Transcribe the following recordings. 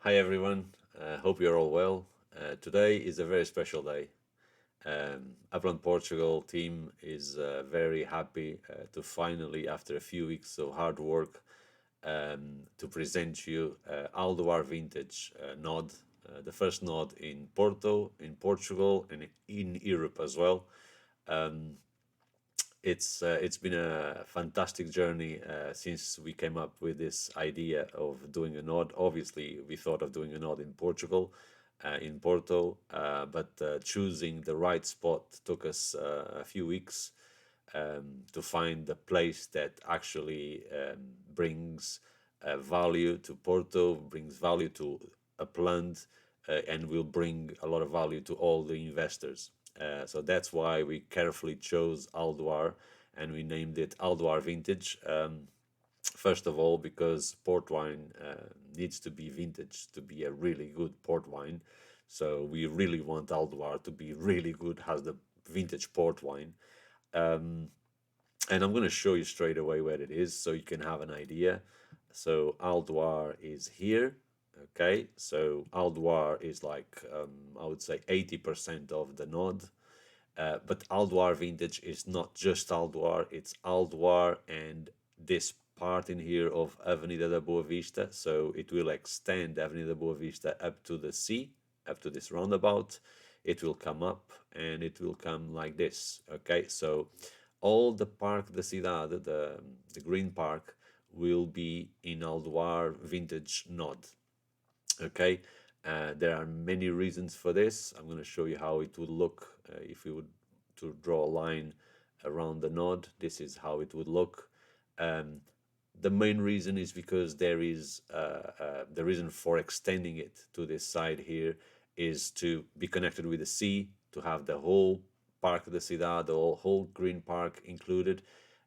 Hi everyone, hope you're all well. Today is a very special day. Upland Portugal team is very happy to finally, after a few weeks of hard work, to present you Aldoar Vintage nod, the first nod in Porto, in Portugal, and in Europe as well. Um, it's been a fantastic journey since we came up with this idea of doing a nod. Obviously, we thought of doing a nod in Portugal, in Porto, but choosing the right spot took us a few weeks to find the place that actually brings value to Porto, brings value to Upland, and will bring a lot of value to all the investors. So that's why we carefully chose Aldoar and we named it Aldoar Vintage. First of all, because port wine needs to be vintage to be a really good port wine. So we really want Aldoar to be really good as the vintage port wine. Um, and I'm going to show you straight away where it is so you can have an idea. So Aldoar is here. Okay, so Aldoar is like I would say 80% of the nod. But Aldoar Vintage is not just Aldoar, it's Aldoar and this part in here of Avenida da Boa Vista. So it will extend Avenida da Boa Vista up to the sea, up to this roundabout. It will come up and it will come like this. Okay, so all the Parque da Cidade, the green park, will be in Aldoar Vintage nod. Okay, there are many reasons for this. I'm going to show you how it would look if we would to draw a line around the node. This is how it would look. Um, the main reason is because there is the reason for extending it to this side here is to be connected with the sea, to have the whole Parque da Cidade, the whole green park included,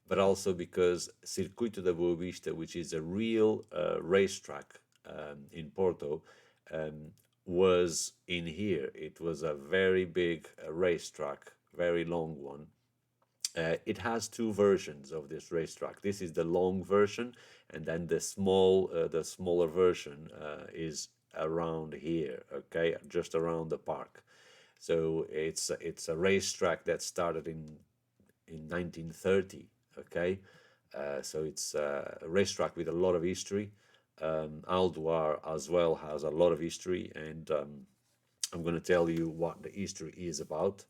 but also because Circuito da Boa Vista, which is a real racetrack in Porto, um, was in here. It was a very big racetrack, very long one. It has two versions of this racetrack. This is the long version, and then the smaller version is around here. Okay, just around the park. So it's a racetrack that started in 1930. Okay, so it's a racetrack with a lot of history. Aldoar as well has a lot of history, and I'm going to tell you what the history is about.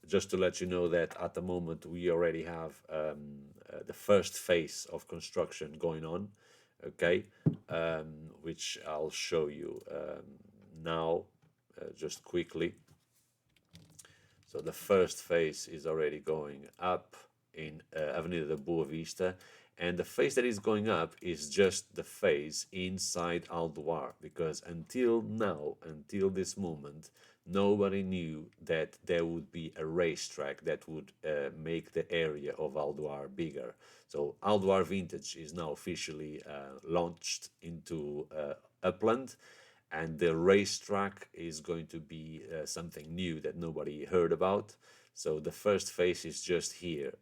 Just to let you know that at the moment we already have the first phase of construction going on, okay, which I'll show you now just quickly. So the first phase is already going up in Avenida da Boa Vista, and the phase that is going up is just the phase inside Aldoar, because until now, until this moment, nobody knew that there would be a racetrack that would make the area of Aldoar bigger. So Aldoar Vintage is now officially launched into Upland, and the racetrack is going to be something new that nobody heard about. So the first phase is just here,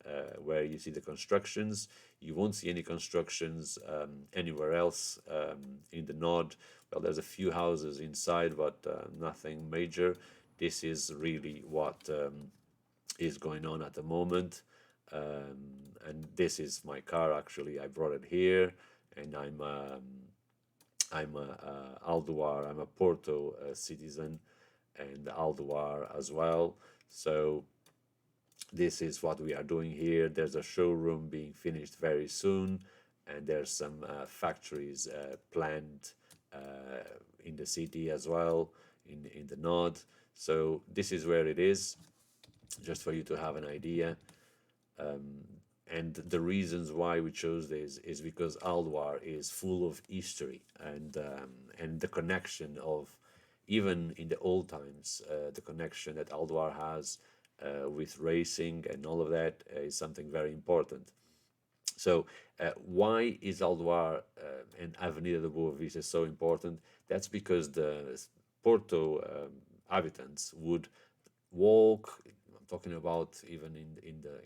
where you see the constructions. You won't see any constructions anywhere else in the node. Well, there's a few houses inside, but nothing major. This is really what is going on at the moment. And this is my car, actually. I brought it here, and I'm a Aldoar, I'm a Porto citizen, and Aldoar as well. So this is what we are doing here. There's a showroom being finished very soon, and there's some factories planned in the city as well, in the node. So this is where it is, just for you to have an idea. And the reasons why we chose this is because Aldoar is full of history and the connection of, even in the old times, the connection that Aldoar has with racing and all of that is something very important. So why is Aldoar and Avenida de Boa Vista so important? That's because the Porto inhabitants would walk. I'm talking about even in the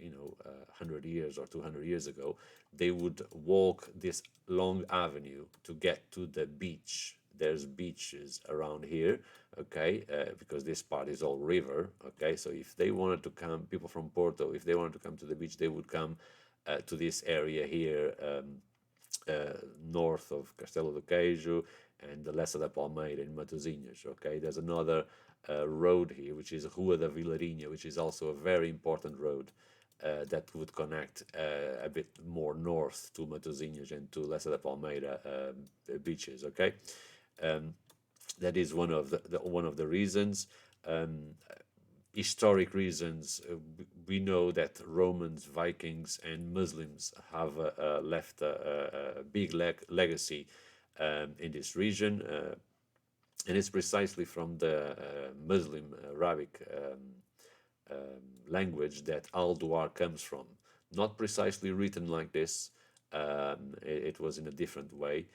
100 years or 200 years ago, they would walk this long avenue to get to the beach. there's beaches around here, okay, because this part is all river, okay. So if they wanted to come, people from Porto, if they wanted to come to the beach, they would come to this area here, north of Castelo do Queijo and the Lessa da Palmeira in Matosinhos. Okay, there's another road here, which is Rua da Villarina, which is also a very important road that would connect a bit more north to Matosinhos and to Lessa da Palmeira beaches. Okay, um, that is one of the reasons. Um, Historic reasons, we know that Romans, Vikings, and Muslims have left a big legacy in this region, and it's precisely from the Muslim Arabic language that Aldoar comes from. Not precisely written like this, it was in a different way,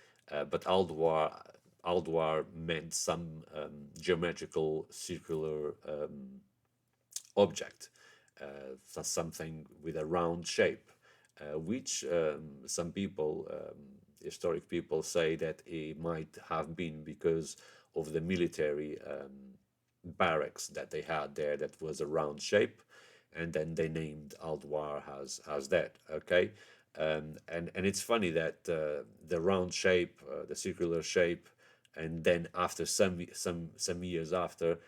but Aldoar meant some geometrical circular object, so something with a round shape, which some people, historic people, say that it might have been because of the military barracks that they had there that was a round shape, and then they named Aldoar as that. Okay, and it's funny that the round shape, the circular shape, and then after some years after,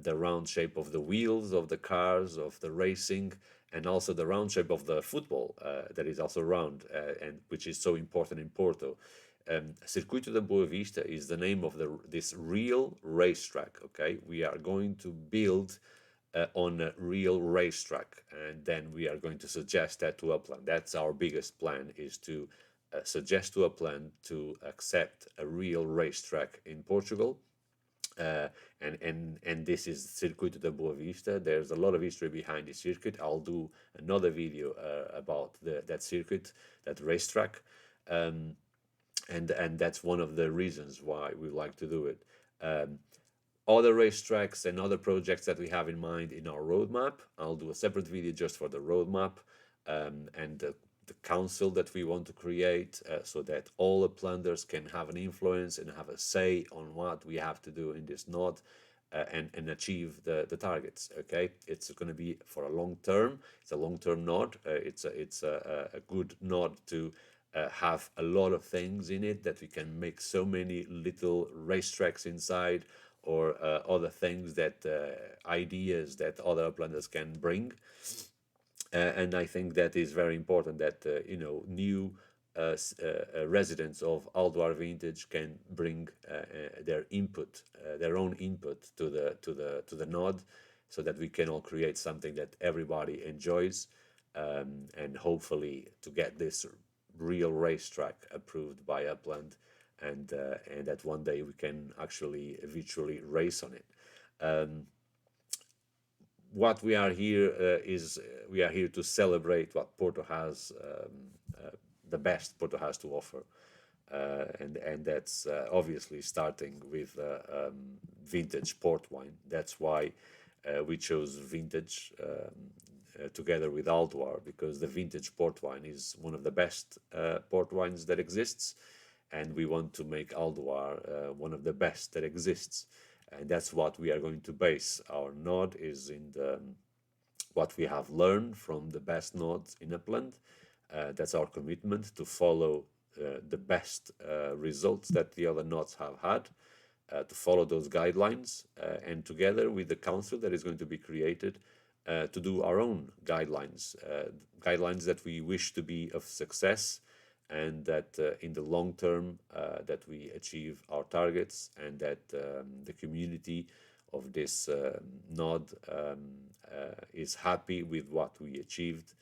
the round shape of the wheels of the cars of the racing, and also the round shape of the football that is also round, and which is so important in Porto. Circuito da Boa Vista is the name of this real racetrack. Okay, we are going to build on a real racetrack, and then we are going to suggest that to Upland. That's our biggest plan: is to suggest to Upland to accept a real racetrack in Portugal. uh, and this is Circuito da Boa Vista. There's a lot of history behind this circuit. I'll do another video about that circuit, that racetrack, um, and that's one of the reasons why we like to do it. Other racetracks and other projects that we have in mind in our roadmap. I'll do a separate video just for the roadmap, and the council that we want to create, so that all the planners can have an influence and have a say on what we have to do in this node, and achieve the targets. Okay, it's going to be for a long term. It's a long term node. It's a good node to have a lot of things in it, that we can make so many little racetracks inside, or other things, that ideas that other planners can bring. And I think that is very important, that new residents of Aldoar Vintage can bring their input, their own input to the node, so that we can all create something that everybody enjoys, and hopefully to get this real racetrack approved by Upland, and that one day we can actually virtually race on it. Um, what we are here is we are here to celebrate what Porto has, the best Porto has to offer, and that's obviously starting with vintage port wine. That's why we chose vintage, together with Aldoar, because the vintage port wine is one of the best port wines that exists, and we want to make Aldoar one of the best that exists. And that's what we are going to base our node is in what we have learned from the best nodes in Upland. That's our commitment, to follow the best results that the other nodes have had, to follow those guidelines, and together with the council that is going to be created, to do our own guidelines, guidelines that we wish to be of success, and that in the long term, that we achieve our targets, and that the community of this node is happy with what we achieved,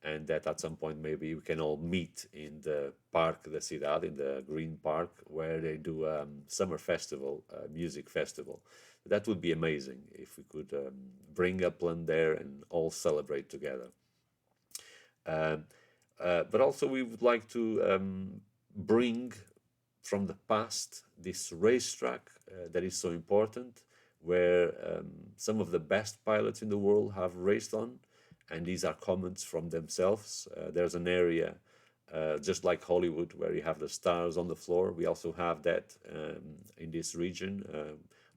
and that at some point maybe we can all meet in the Parque da Cidade, in the Green Park, where they do summer festival, music festival. That would be amazing if we could bring Upland there and all celebrate together. Um, but also we would like to bring from the past this racetrack that is so important, where some of the best pilots in the world have raced on, and these are comments from themselves. There's an area just like Hollywood, where you have the stars on the floor. We also have that in this region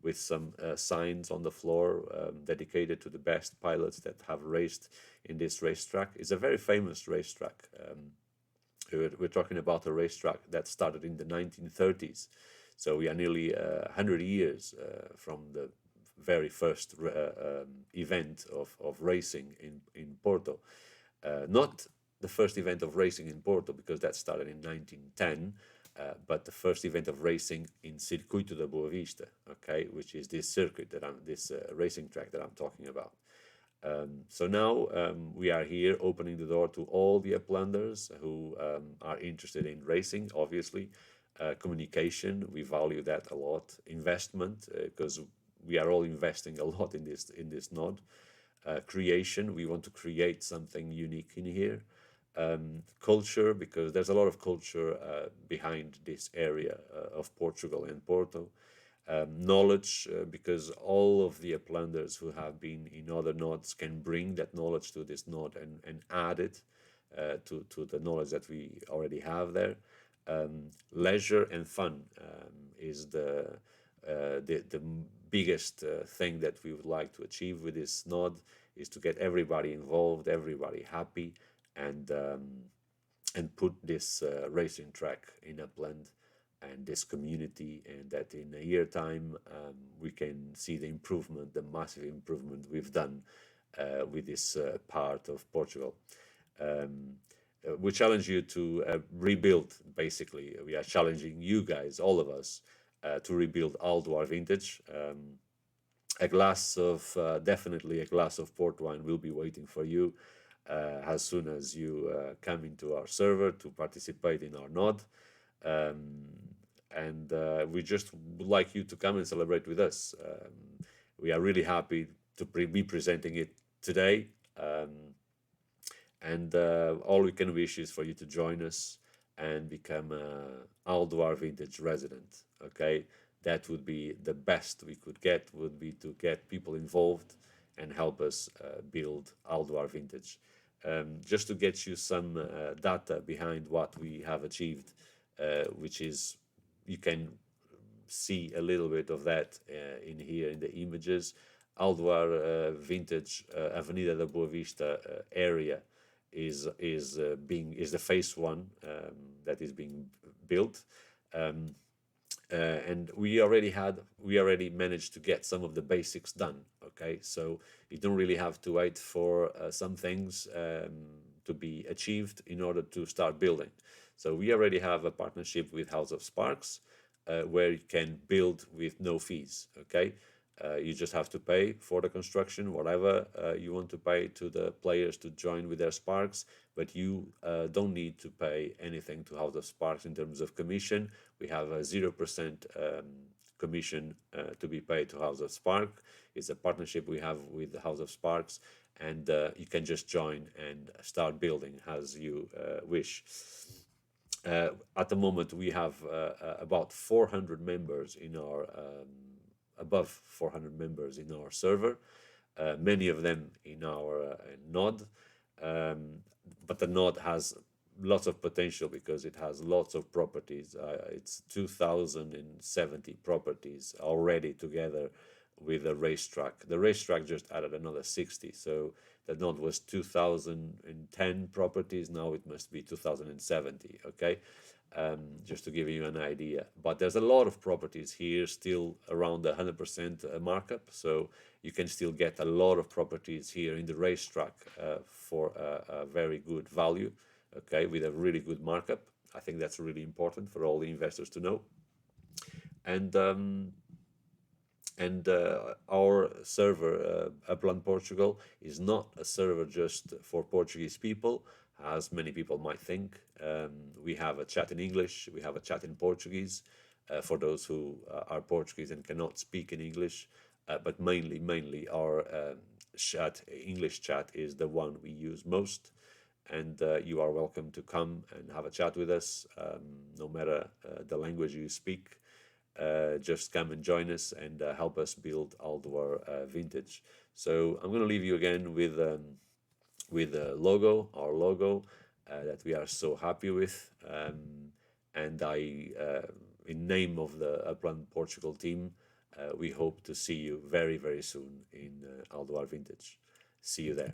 with some signs on the floor dedicated to the best pilots that have raced in this racetrack. It's a very famous racetrack. We're talking about a racetrack that started in the 1930s. So we are nearly 100 years from the very first event of racing in Porto. Not the first event of racing in Porto, because that started in 1910, but the first event of racing in Circuito da Boa Vista, okay, which is this circuit that this racing track that I'm talking about. So now we are here opening the door to all the uplanders who are interested in racing, obviously. Communication, we value that a lot. Investment, because we are all investing a lot in this node. Creation, we want to create something unique in here. Culture, because there's a lot of culture behind this area of Portugal and Porto. Knowledge, because all of the uplanders who have been in other nodes can bring that knowledge to this node and add it to the knowledge that we already have there. Leisure and fun is the biggest thing that we would like to achieve with this node, is to get everybody involved, everybody happy, and put this racing track in Upland and this community, and that in a year time we can see the improvement, the massive improvement we've done with this part of Portugal. We challenge you to rebuild. Basically, we are challenging you guys, all of us, to rebuild Aldoar vintage. A glass of definitely a glass of port wine will be waiting for you as soon as you come into our server to participate in our node. And we just would like you to come and celebrate with us. We are really happy to be presenting it today. And all we can wish is for you to join us and become a Aldoar Vintage resident. Okay, that would be the best we could get. Would be to get people involved and help us build Aldoar Vintage. Just to get you some data behind what we have achieved, which is, you can see a little bit of that in here in the images. Aldoar Vintage Avenida da Boa Vista area is the phase one that is being built. And we already managed to get some of the basics done. Okay, so you don't really have to wait for some things to be achieved in order to start building. So we already have a partnership with House of Sparks where you can build with no fees. Okay, you just have to pay for the construction, whatever you want to pay to the players to join with their Sparks, but you don't need to pay anything to House of Sparks in terms of commission. We have a 0% commission to be paid to House of Spark. It's a partnership we have with the House of Sparks, and you can just join and start building as you wish. At the moment, we have about 400 members in our above 400 members in our server, many of them in our node. But the node has lots of potential because it has lots of properties. It's 2,070 properties already together with the racetrack. The racetrack just added another 60, so the node was 2,010 properties. Now it must be 2,070. Okay, just to give you an idea. But there's a lot of properties here, still around the 100% markup, so you can still get a lot of properties here in the racetrack for a very good value. Okay, with a really good markup. I think that's really important for all the investors to know. And our server, Upland Portugal, is not a server just for Portuguese people, as many people might think. We have a chat in English, we have a chat in Portuguese, for those who are Portuguese and cannot speak in English, but mainly our English chat is the one we use most. And you are welcome to come and have a chat with us, no matter the language you speak. Just come and join us and help us build Aldoar Vintage. So I'm going to leave you again with our logo. that we are so happy with. And in name of the Upland Portugal team, we hope to see you very, very soon in Aldoar Vintage. See you there.